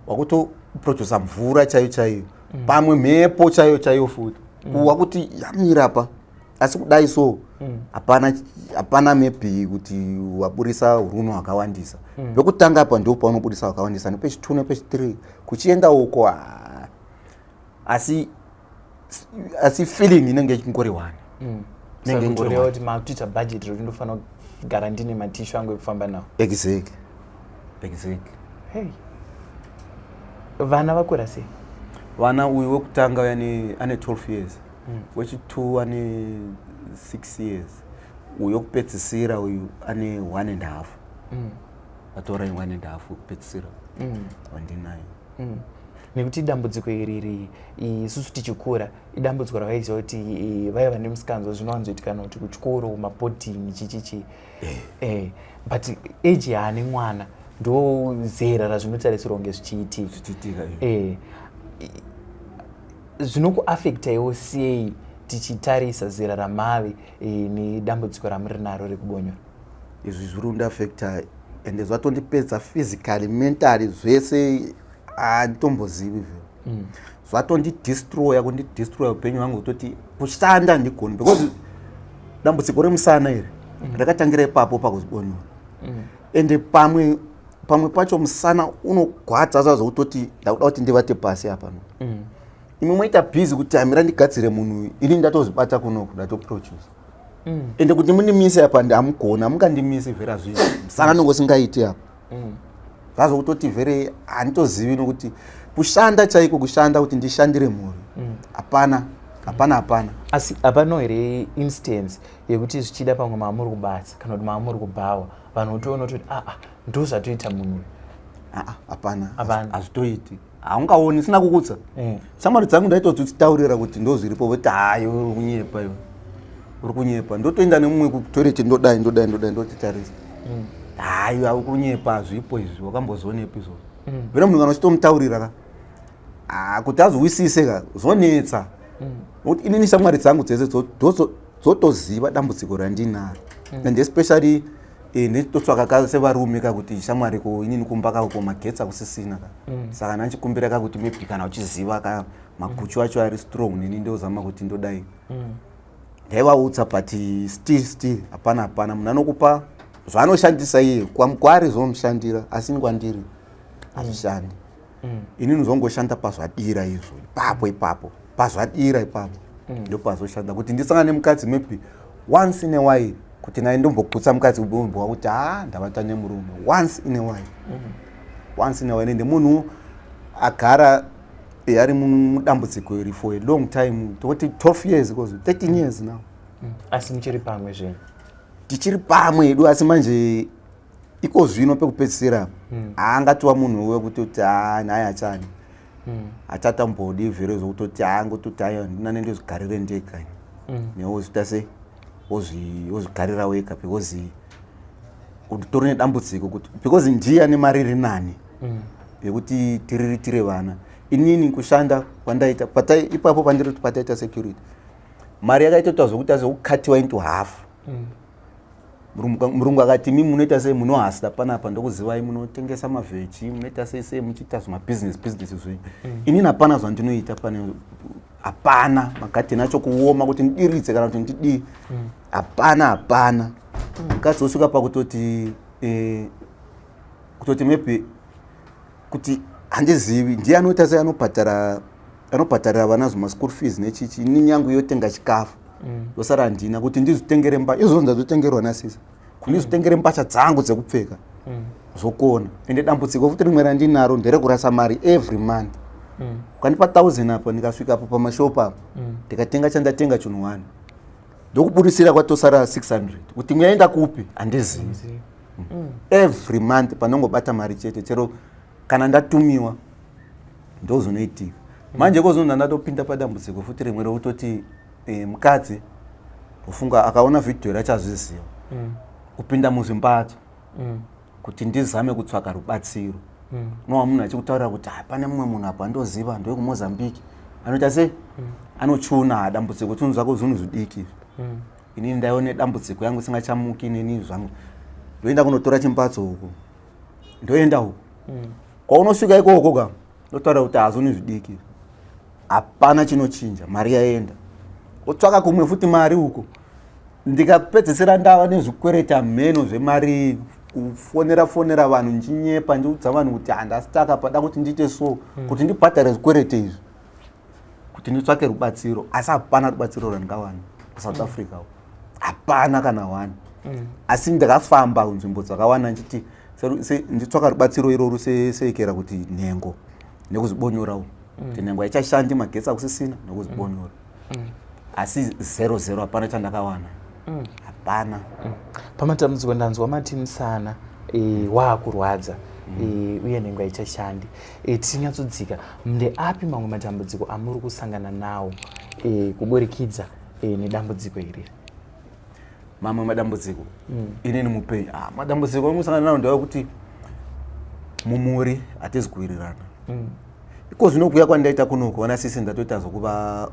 wakutoprodusa mvura chaiyo pamwe mhepo chaiyo futi kuwa kuti yamira pa asi kudai so hapana maybe kuti waburisa uruno hwakawandisa vekutanga apa ndo paunobudisa hwakawandisa nepechi 2 nepechi 3 kuchienda uko asi feeling inenge ichingori 1 nenge kuti makuita budget rekuti ndofanira kugara ndine matishu angu ekufamba nawo exactly hey vana vakura sei vana uyu wekutanga ane 12 years wechi2 ane 6 years uyu wekupedzisira uyu ane 1.5 atora 1.5 kupedzisira wandinayo nekuti dambudziko iri isusu tichikura idambudziko rakaiziva kuti vaiva nemusikanzo zvinowanzoitikana kuti kuchikoro mabhodhingi chichichi but age yaane mwana ndo zera razvinotarisirwa kunge zvichiitika zvinokuafectaiwo sei tichitarisa zera ramave nedambudziko ramuri naro rekubonyora izvi zviri kundiafecta ende zvatondipedza physically mentally zvese handitombozivi zvatondidestroya kundidestroya upenyu hwangu kutoti kushanda ndigoni because dambudziko remusana iri rakatangira ipapo pakuzibonyora ende pamwe pacho musana unogwadza zvazvokutoti ndakuda kuti ndivate pasi apa imi moita bhizi kuti hamira ndigadzire munhu ini ndatozvibata kunoku ndatoproduce ende kuti mundimise apa hamugona hamungandimisi vhera zvizvi musana nongosingaiti apa zvazvokutoti vhere handitozivi nokuti kushanda chaiko kushanda kuti ndishandire mhuri hapana asi hapano here instance yekuti zvichida pamwe maamuri kubata kana kuti maamuri kubhawa vanhu utoona kuti ndo zvatoita munhu hapana hazvitoiti haungaoni sina kukutsa shamwari dzangu ndaitodzitaurira kuti ndozviripo voti hayi uri kunyepa iwe uri kunyepa ndotoenda nemumwe kutoireti ndodai ndotitarisa hayi hauri kunyepa zvipo izvi wakambozonepi izvozvo vena munhu kana uchitomutaurira kuti azwisise ka zvonetsa nokuti inini shamwari dzangu dzese dzotoziva dambudziko randinaro and especially nditotsvaka ka sevarume kakuti shamwari ko inini kumba kako magetsi akusisina ka saka nanchikumbira kakuti maybe kana uchiziva ka maguchu acho ari strong nini ndozama kuti ndodai ndaivautsa but still hapana munhu anokupa zvaanoshandisa iye kwaari zvomushandira asi kwandiri hazvishandi inini zvongoshanda pazvadira izvo ipapo pazvadira ipapo ndopazoshanda kuti ndisangane nemukadzi maybe once in a while kuti naye ndombogutsa mukadzi ubombo wakuti ndavata nemurume once in a while ende munhu agara ari mudambudziko iri for a long time toti 12 years because 13 years now asi muchiri pamwe zvinhu tichiri pamwe edu asi manje iko zvino pekupedzisira haangatova munhu wekuti kuti naye achani achatambodi vhero zvokutoti angototi ndina nendozvigarire ndega newo zvita sei wozvigarira wega because utori nedambudziko kuti because ndiye ane mari iri nani yekuti tiriritire vana inini kushanda kwandaita ipapo pandiri kuti pataita security mari yakaitotwa zvokuti azokukatiwa into half murungu akati mimi munoita sei munohasira panapa ndokuzivai munotengesa mavheji munoita sei muchiita zvemabusiness zve inini hapana zvandinoita pane hapana magadheni acho kuoma kuti ndidiridze kana kuti ndidii hapana mukadzi osvika pakutoti maybe kuti handizivi ndiye anoita sei anobhatarira vana zvemaschool fees nechichi ini nyangu yotenga chikafu yosara handina kuti ndizvitengere mbasha izvozvo ndazotengerwa nasisa kuti ndizvitengere mbasha dzangu dzekupfeka zvokona ende dambudziko futi rimwe randinaro nderekurasa mari every month ukandipa 1000 apo ndikasvikapo pamashopu apo ndikatenga chandatenga chinhu 1 ndokubudisira kwatosara 600 kuti muyaenda kupi handizivi every month panongobata mari chete chero kana ndatumiwa ndozvinoitika manje kozonda ndatopinda padambudziko futi rimwe rokutoti mukadzi ufunga akaona vhidhiyo rachazviziva kupinda muzvimbatso kuti ndizame kutsvaka rubatsiro nowa munhu achikutaurira kuti pane mumwe munhu apa ndoziva ndowekumozambique anoita sei anochuna dambudziko tunhu zvako zvinhu zvidiki inini ndaione dambudziko yangu isingachamuki neni zvangu ndoenda kunotora chimbatso huko ndoenda huko kwaunosvika ikoko ka ndotaura kuti hazvoni zvidiki hapana chinochinja mari yaenda otsvaka kumwe futi mari huko ndikapedzisira ndava nezvikwereta mheno zvemari kufonera vanhu ndichinyepa ndiudza vanhu kuti handasitaka pada kuti ndiite so kuti ndibhadhare zvikwerete izvi kuti nditsvake rubatsiro asi hapana rubatsiro randingawana kuSouth Africa hapana kana 1 asi ndakafamba kunzvimbo dzakawanda ndichiti nditsvaka rubatsiro iroro seikera kuti nhengo nekuzvibonyora kuti nhengo haichashandi magetsi akusisina nekuzvibonyora asi 00 hapana chandakawana hapana pamatambudziko ndanzwa matinisana waakurwadza uye nhengo haichashandi tichinyatsodzika ndeapi mamwe matambudziko amuri kusangana nawo kuburikidza nedambudziko iri mamwe madambudziko inini mupenyu madambudziko amusangana nawo ndewekuti mumuri hatizi kuwirirana iko zvinokuya kwandaita kunoko vana sisi ndatoita zvokuva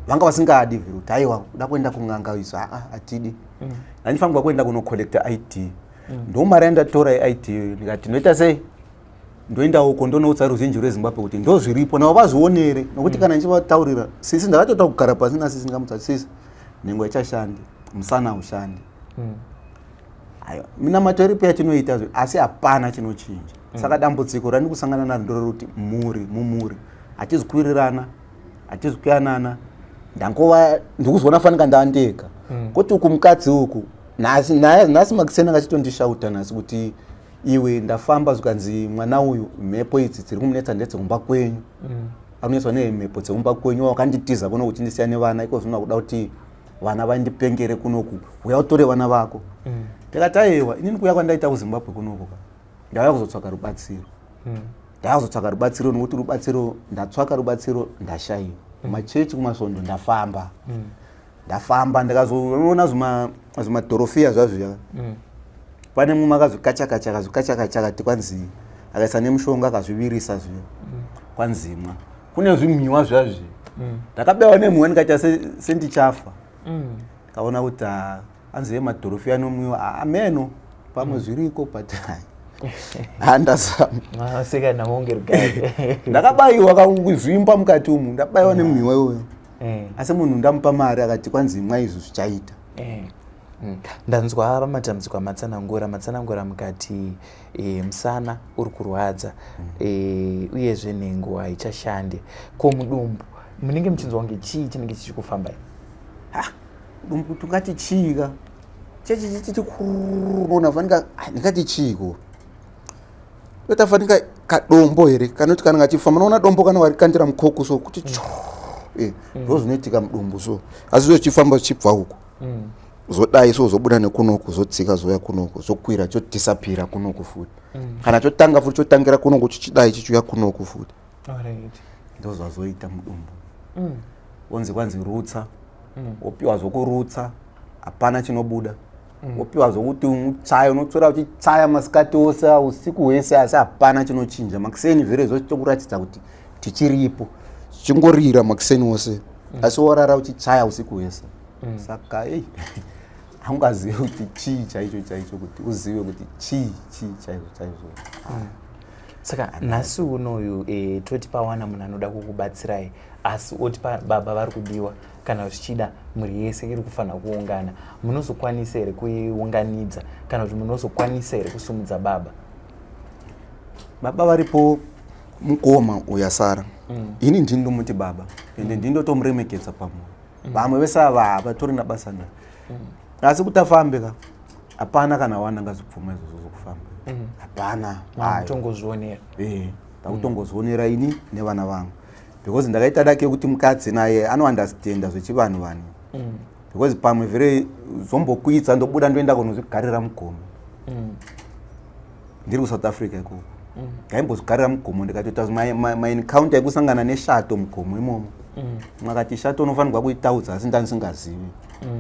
vanga vasingadi vhiro kuti aiwa uda kuenda kun'anga izvo hatidi handifanirwa kuenda kunocollecta ID ndo mari yandatora yeID ndikati ndoita sei ndoenda uko ndonoudza ruzhinji rweZimbabwe kuti ndozviripo navo vazvionere nokuti kana ndichivataurira sisi ndakatoita kugara pasi nasisi ndingamutsa sisi nhengo haichashandi musana haushandi aiwa minamato iripo yatinoita asi hapana chinochinja saka dambudziko randiri kusangana naro ndorekuti mumuri hatizi kuwirirana hatizi kuyanana ndangova ndikuzona fanika ndandega kuti uku mukadzi uku nhasi makisena akachitondishauta nhasi kuti iwe ndafamba zvikanzi mwana uyu mhepo idzi dziri kumunetsa ndedzekumba kwenyu akunetswa nemhepo dzekumba kwenyu wakanditiza kuno kuti ndisiya nevana iko zvinoda kuda kuti vana vandipengere kunoku uya utore vana vako ndikati aiwa inini kuya kwandaita kuZimbabwe kunoku ndauya kuzotsvaka rubatsiro ndazotsvaka rubatsiro nokuti rubatsiro ndatsvaka rubatsiro ndashayiwa machechi kumasvondo ndafamba ndikazoona zvimadhorofiya zvazvo pane mumwe akazvikachakacha akati kwanzi akaisa nemushonga akazvivirisa zviyo kwanzimwa kune zvimwiwa zvazvi ndakabewa nemwiwa ndikaita sendichafa kaona kuti anzive madhorofiya nomwiwa ameno pamwe zviriko but ndakabayiwa kakuzvimba mukati umu ndabayiwa nemwiwa iwoyo asi munhu ndamupa mari akati kwanzi imwa izvi zvichaita. Ndanzwa vamatambudziko amatsanangura mukati musana uri kurwadza uyezve nhengo haichashande. Ko mudumbu munenge muchinzwa kunge chii chinenge chichikufamba? Dumbu tungati chiika chechichichikurona fanika ndikati chiiko totafanika kadombo here kanoti kana ngachifamba naona dombo kana warikandira mukoko so kuti ndo zvinoitika mudumbu so asi zvochifamba zvichibva uko zodai so zobuda nekunoku zodzika zoya kunoku zokwira chodisapira kunoku futi kana chotanga futi chotangira kunoku chichidai chichuya kunoku futi ndo zvazoita mudumbu onzi kwanzi rutsa wopiwa zvokurutsa hapana chinobuda wopiwa zvokuti utsaya unotsora uchitsaya masikati ose usiku hwese asi hapana chinochinja makiseni vhire zvochitokuratidza kuti tichiripo chingorira makiseni ose asi worara uchitsaya usiku hwese saka haungazive kuti chii chaicho kuti uzive kuti chii chaizvo. Saka nhasi unoyu toti pawana munhu anoda kukubatsirai asi oti baba vari kudiwa kana zvichida mhuri yese iri kufanira kuungana munozokwanisa here kuiunganidza kana kuti munozokwanisa here kusumudza baba? Baba varipo mukoma uyasara ini ndindomuti baba ende ndindotomuremekedza pamwe vamwe vese ava havatori nabasa naye asi kuti afambe ka hapana kana wana ngazvipfuma izvozvo zvokufamba hapana tongozvionera takutongozvionera ini nevana vangu because ndakaita dake kuti mukadzi naye anoandastenda zvechivanhu because pamwe vhire zvombokuitsa ndobuda ndoenda kunozvigarira mugomo ndiri kuSouth Africa ikoko ndaimbozvigarira mugomo ndikatoita maencounter ekusangana neshato mugomo imomo mwakati shato unofanirwa kuitaudza asi ndandisingazivi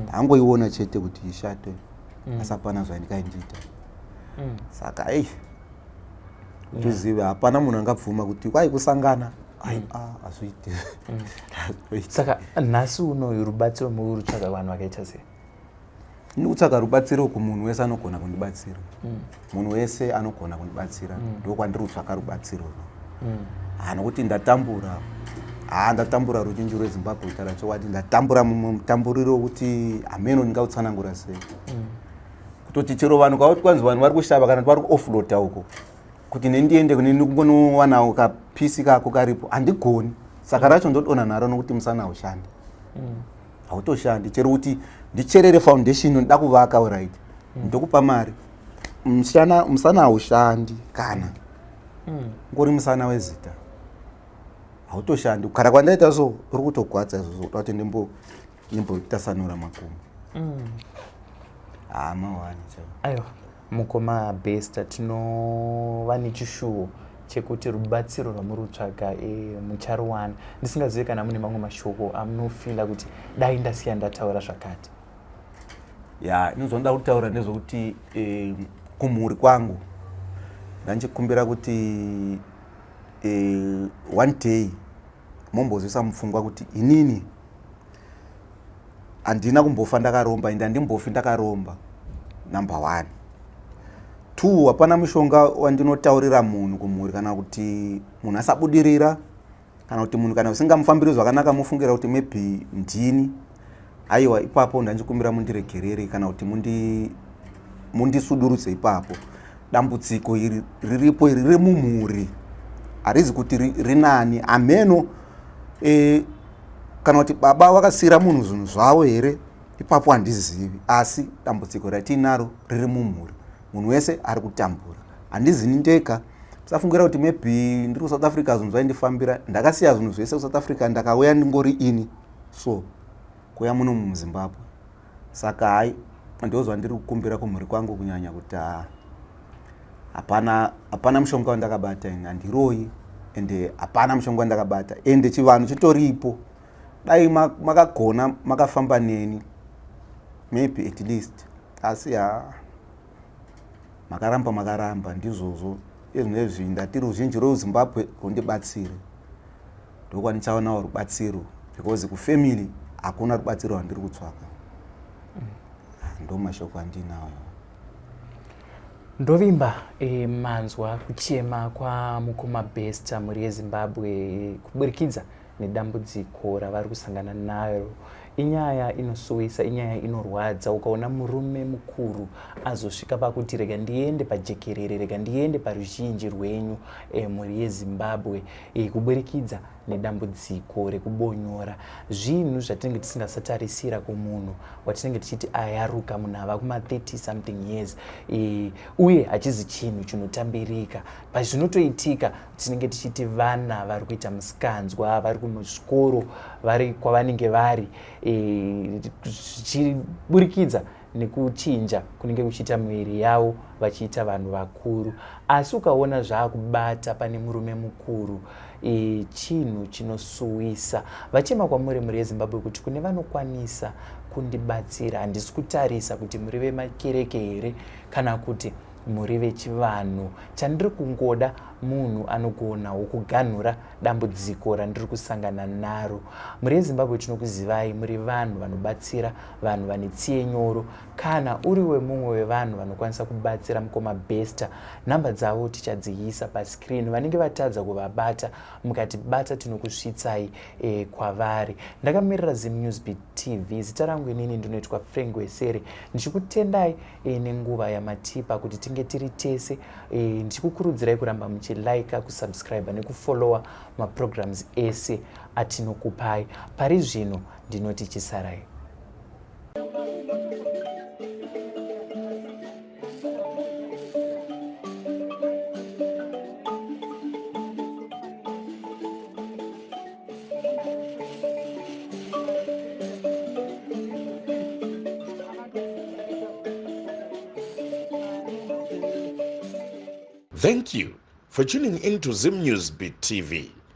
ndangoiona chete kuti ishato asi hapana zvandikaindiita saka tizive hapana munhu angabvuma kuti kwai kusangana hazviiti. Saka nhasi unoyu rubatsiro muri kutsvaga vanhu vakaita sei? Ndiri kutsvaga rubatsiro kumunhu wese anogona kundibatsira munhu wese anogona kundibatsira ndokwandiri kutsvaga rubatsiro nokuti ndatambura ndatambura ruzhinji rweZimbabwe kutaura chokwadi ndatambura mumwe mutamburiro wekuti hameno ndingautsanangura sei kutoti chero vanhu kwauti kwanzi vanhu vari kushava kana vari kuoffloada uko kuti nendiende kunonowanawo kapisi kako karipo handigoni saka racho ndodona naro nokuti musana haushandi hautoshandi chero kuti ndicherere foundation ndoda kuvaka alright ndokupa mari musana haushandi kana ngori musana wezita hautoshandi kugara kwandaita so uri kutogwadza izvozvo kuti ndimbotasanura makumbo mawani aiwa mukoma Bester tinova nechishuwo chekuti rubatsiro rwamuri kutsvaga mucharuwana ndisingazivi kana mune mamwe mashoko amunofila kuti dai ndasiya ndataura zvakati. Inozonda kutaura ndezvokuti kumhuri kwangu ndanchikumbira kuti one day mombozisa mupfungwa kuti inini handina kumbofa ndakaromba ende handimbofi ndakaromba number 1. 2 hapana mushonga wandinotaurira munhu kumhuri kana kuti munhu asabudirira kana kuti munhu kana usingamufambiri zvakanaka mufungira kuti maybe ndini aiwa ipapo ndanchikumbira mundiregerere kana kuti mundisudurudze ipapo dambudziko iri riripo iri remumhuri harizi kuti rinani ameno kana kuti baba vakasiyira munhu zvinhu zvavo here ipapo handizivi asi dambudziko ratinaro riri mumhuri munhu wese ari kutambura handizini ndega safungira kuti maybe ndiri kuSouth Africa zvinhu zvaindifambira ndakasiya zvinhu zvese kuSouth Africa ndakauya ndingori ini so kuya muno muZimbabwe saka ndozva ndiri kukumbira kumhuri kwangu kunyanya kuti hapana mushonga wandakabata ini, handiroyi ende hapana mushonga wandakabata ende chivanhu chitoripo. Dai makagona makafamba neni maybe at least, asi makaramba ndizvozvo ezvinezvi ndati ruzhinji rwezimbabwe rundibatsire, ndokwanichaonawo rubatsiro because kufamily hakuna rubatsiro rwandiri kutsvaka. Ndo mashoko andinawo. Ndovimba manzwa kuchema kwamukoma Bester mhuri yeZimbabwe kuburikidza nedambudziko ravari kusangana naro. Inyaya inosuwisa, inyaya inorwadza. Ukaona murume mukuru azosvika pakuti rega ndiende pajekerere, rega ndiende paruzhinji rwenyu mhuri yeZimbabwe kuburikidza nedambudziko rekubonyora, zvinhu zvatinenge tisingasatarisira kumunhu watinenge tichiti ayaruka, munhu ava kuma 30 something years uye hachizi chinhu chinotambirika. Pazvinotoitika tinenge tichiti vana vari kuita musikanzwa, vari kuzvikoro, vari kwavanenge vari zvichiburikidza nekuchinja kunenge kuchiita miviri yavo vachiita vanhu vakuru. Asi ukaona zvaakubata pane murume mukuru, chinhu chinosuwisa. Vachema kwamuri mhuri yeZimbabwe kuti kune vanokwanisa kundibatsira. Handisi kutarisa kuti muri vemakereke here kana kuti muri vechivanhu. Chandiri kungoda munhu anogonawo kuganhura dambudziko randiri kusangana naro. Mhuri yeZimbabwe tinokuzivai muri vanhu vanobatsira vanhu vane tsiye nyoro. Kana uriwe mumwe wevanhu vanokwanisa kubatsira mukoma Bester, nhamba dzavo tichadziisa pascreen. Vanenge vatadza kuvabata mukatibata tinokusvitsai kwavari. Ndakamirira ZimNewsBeat TV. Zita rangu inini ndinoitwa Frank Wesere. Ndichikutendai nenguva yamatipa kuti tinge tiri tese. Ndichikukurudzirai kuramba muchilaika, kusubscribe nekufollowa maprograms ese atinokupai. Pari zvino ndinoti chisarai. Thank you for tuning into ZimNewsBeat TV.